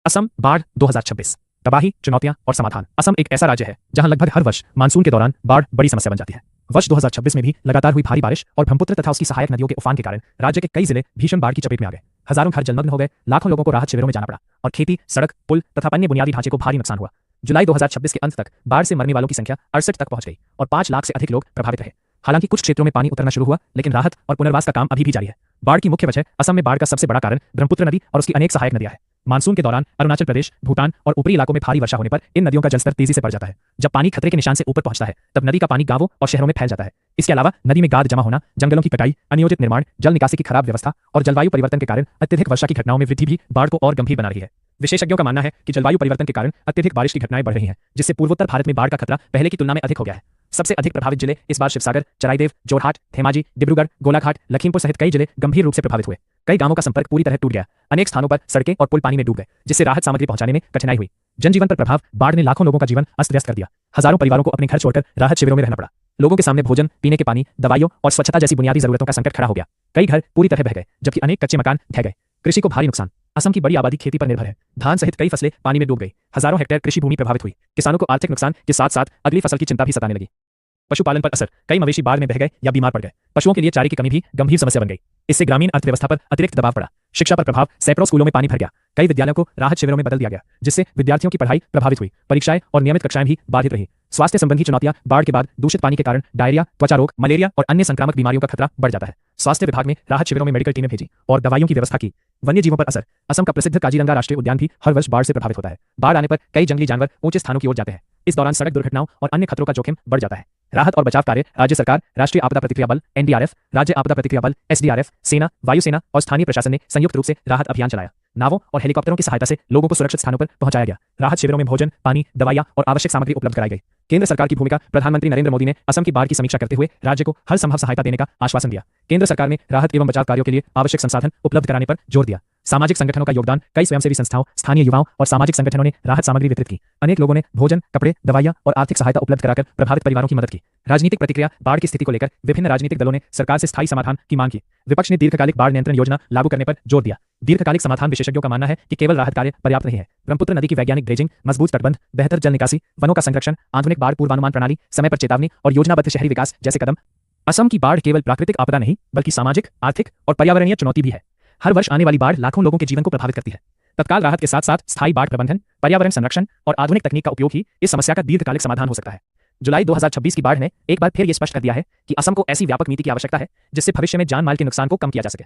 असम बाढ़ 2026 तबाही, चुनौतियां और समाधान। असम एक ऐसा राज्य है जहां लगभग हर वर्ष मानसून के दौरान बाढ़ बड़ी समस्या बन जाती है। वर्ष 2026 में भी लगातार हुई भारी बारिश और ब्रह्मपुत्र तथा उसकी सहायक नदियों के उफान के कारण राज्य के कई जिले भीषण बाढ़ की चपेट में आ गए। हजारों घर जलमग्न हो गए, लाखों लोगों को राहत शिविरों में जाना पड़ा और खेती, सड़क, पुल तथा अन्य बुनियादी ढांचे को भारी नुकसान हुआ। जुलाई 2026 के अंत तक बाढ़ से मरने वालों की संख्या 68 तक पहुंच गई और 5 लाख से अधिक लोग प्रभावित रहे। हालांकि कुछ क्षेत्रों में पानी उतरना शुरू हुआ, लेकिन राहत और पुनर्वास का काम अभी भी जारी है। बाढ़ की मुख्य वजह असम में बाढ़ का सबसे बड़ा कारण ब्रह्मपुत्र नदी और उसकी अनेक सहायक नदियां हैं। मानसून के दौरान अरुणाचल प्रदेश, भूटान और ऊपरी इलाकों में भारी वर्षा होने पर इन नदियों का जलस्तर तेजी से बढ़ जाता है। जब पानी खतरे के निशान से ऊपर पहुंचता है, तब नदी का पानी गांवों और शहरों में फैल जाता है। इसके अलावा नदी में गाद जमा होना, जंगलों की कटाई, अनियोजित निर्माण, जल निकासी की खराब व्यवस्था और जलवायु परिवर्तन के कारण अत्यधिक वर्षा की घटनाओं में वृद्धि भी बाढ़ को और गंभीर बना रही है। विशेषज्ञों का मानना है कि जलवायु परिवर्तन के कारण अत्यधिक बारिश की घटनाएं बढ़ रही हैं, जिससे पूर्वोत्तर भारत में बाढ़ का खतरा पहले की तुलना में अधिक हो गया है। सबसे अधिक प्रभावित जिले इस बार शिवसागर, चराईदेव, जोरहाट, धेमाजी, डिब्रूगढ़, गोलाघाट, लखीमपुर सहित कई जिले गंभीर रूप से प्रभावित हुए। कई गांवों का संपर्क पूरी तरह टूट गया। अनेक स्थानों पर सड़कें और पुल पानी में डूब गए, जिससे राहत सामग्री पहुंचाने में कठिनाई हुई। जनजीवन पर प्रभाव, बाढ़ ने लाखों लोगों का जीवन अस्त व्यस्त कर दिया। हजारों परिवारों को अपने घर छोड़कर राहत शिविरों में रहना पड़ा। लोगों के सामने भोजन, पीने के पानी, दवाइयों और स्वच्छता जैसी बुनियादी जरूरतों का संकट खड़ा हो गया। कई घर पूरी तरह बह गए, जबकि अनेक कच्चे मकान ढह गए। कृषि को भारी नुकसान। असम की बड़ी आबादी खेती पर निर्भर है। धान सहित कई फसलें पानी में डूब गई। हजारों हेक्टेयर कृषि भूमि प्रभावित हुई। किसानों को आर्थिक नुकसान के साथ साथ अगली फसल की चिंता भी सताने लगी। पशुपालन पर असर। कई मवेशी बाढ़ में बह गए या बीमार पड़ गए। पशुओं के लिए चारे की कमी भी गंभीर समस्या बन गई। इससे ग्रामीण अर्थव्यवस्था पर अतिरिक्त दबाव पड़ा। शिक्षा पर प्रभाव। सैकड़ों स्कूलों में पानी भर गया। कई विद्यालयों को राहत शिविरों में बदल दिया गया, जिससे विद्यार्थियों की पढ़ाई प्रभावित हुई। परीक्षाएं और नियमित कक्षाएं भी बाधित रही। स्वास्थ्य संबंधी चुनौतियां। बाढ़ के बाद दूषित पानी के कारण डायरिया, त्वचा रोग, मलेरिया और अन्य संक्रामक बीमारियों का खतरा बढ़ जाता है। स्वास्थ्य विभाग ने राहत शिविरों में मेडिकल टीमें भेजी और दवाइयों की व्यवस्था की। वन्य जीवों पर असर। असम का प्रसिद्ध काजीरंगा राष्ट्रीय उद्यान भी हर वर्ष बाढ़ से प्रभावित होता है। बाढ़ आने पर कई जंगली जानवर ऊंचे स्थानों की ओर जाते हैं। इस दौरान सड़क दुर्घटनाओं और अन्य खतरों का जोखिम बढ़ जाता है। राहत और बचाव कार्य। राज्य सरकार, राष्ट्रीय आपदा प्रतिक्रिया बल (एनडीआरएफ), राज्य आपदा प्रतिक्रिया बल (एसडीआरएफ), सेना, वायुसेना और स्थानीय प्रशासन ने संयुक्त रूप से राहत अभियान चलाया। नावों और हेलीकॉप्टरों की सहायता से लोगों को सुरक्षित स्थानों पर पहुंचाया गया। राहत शिविरों में भोजन, पानी, दवाइयां और आवश्यक सामग्री उपलब्ध कराई गई। केंद्र सरकार की भूमिका। प्रधानमंत्री नरेंद्र मोदी ने असम की बाढ़ की समीक्षा करते हुए राज्य को हर संभव सहायता देने का आश्वासन दिया। केंद्र सरकार ने राहत एवं बचाव कार्यों के लिए आवश्यक संसाधन उपलब्ध कराने पर जोर दिया। सामाजिक संगठनों का योगदान। कई स्वयंसेवी संस्थाओं, स्थानीय युवाओं और सामाजिक संगठनों ने राहत सामग्री वितरित की। अनेक लोगों ने भोजन, कपड़े, दवाइयां और आर्थिक सहायता उपलब्ध कराकर प्रभावित परिवारों की मदद की। राजनीतिक प्रतिक्रिया। बाढ़ की स्थिति को लेकर विभिन्न राजनीतिक दलों ने सरकार से स्थायी समाधान की मांग की। विपक्ष ने दीर्घकालिक बाढ़ नियंत्रण योजना लागू करने पर जोर दिया। दीर्घकालिक समाधान। विशेषज्ञों का मानना है कि केवल राहत कार्य पर्याप्त नहीं है। ब्रह्मपुत्र नदी की वैज्ञानिक ड्रेजिंग, मजबूत तटबंध, बेहतर जल निकासी, वनों का संरक्षण, आधुनिक बाढ़ पूर्वानुमान प्रणाली, समय पर चेतावनी और योजनाबद्ध शहरी विकास जैसे कदम। असम की बाढ़ केवल प्राकृतिक आपदा नहीं, बल्कि सामाजिक, आर्थिक और पर्यावरणीय चुनौती भी है। हर वर्ष आने वाली बाढ़ लाखों लोगों के जीवन को प्रभावित करती है। तत्काल राहत के साथ साथ स्थायी बाढ़ प्रबंधन, पर्यावरण संरक्षण और आधुनिक तकनीक का उपयोग ही इस समस्या का दीर्घकालिक समाधान हो सकता है। जुलाई 2026 की बाढ़ ने एक बार फिर ये स्पष्ट कर दिया है कि असम को ऐसी व्यापक नीति की आवश्यकता है जिससे भविष्य में जान माल के नुकसान को कम किया जा सके।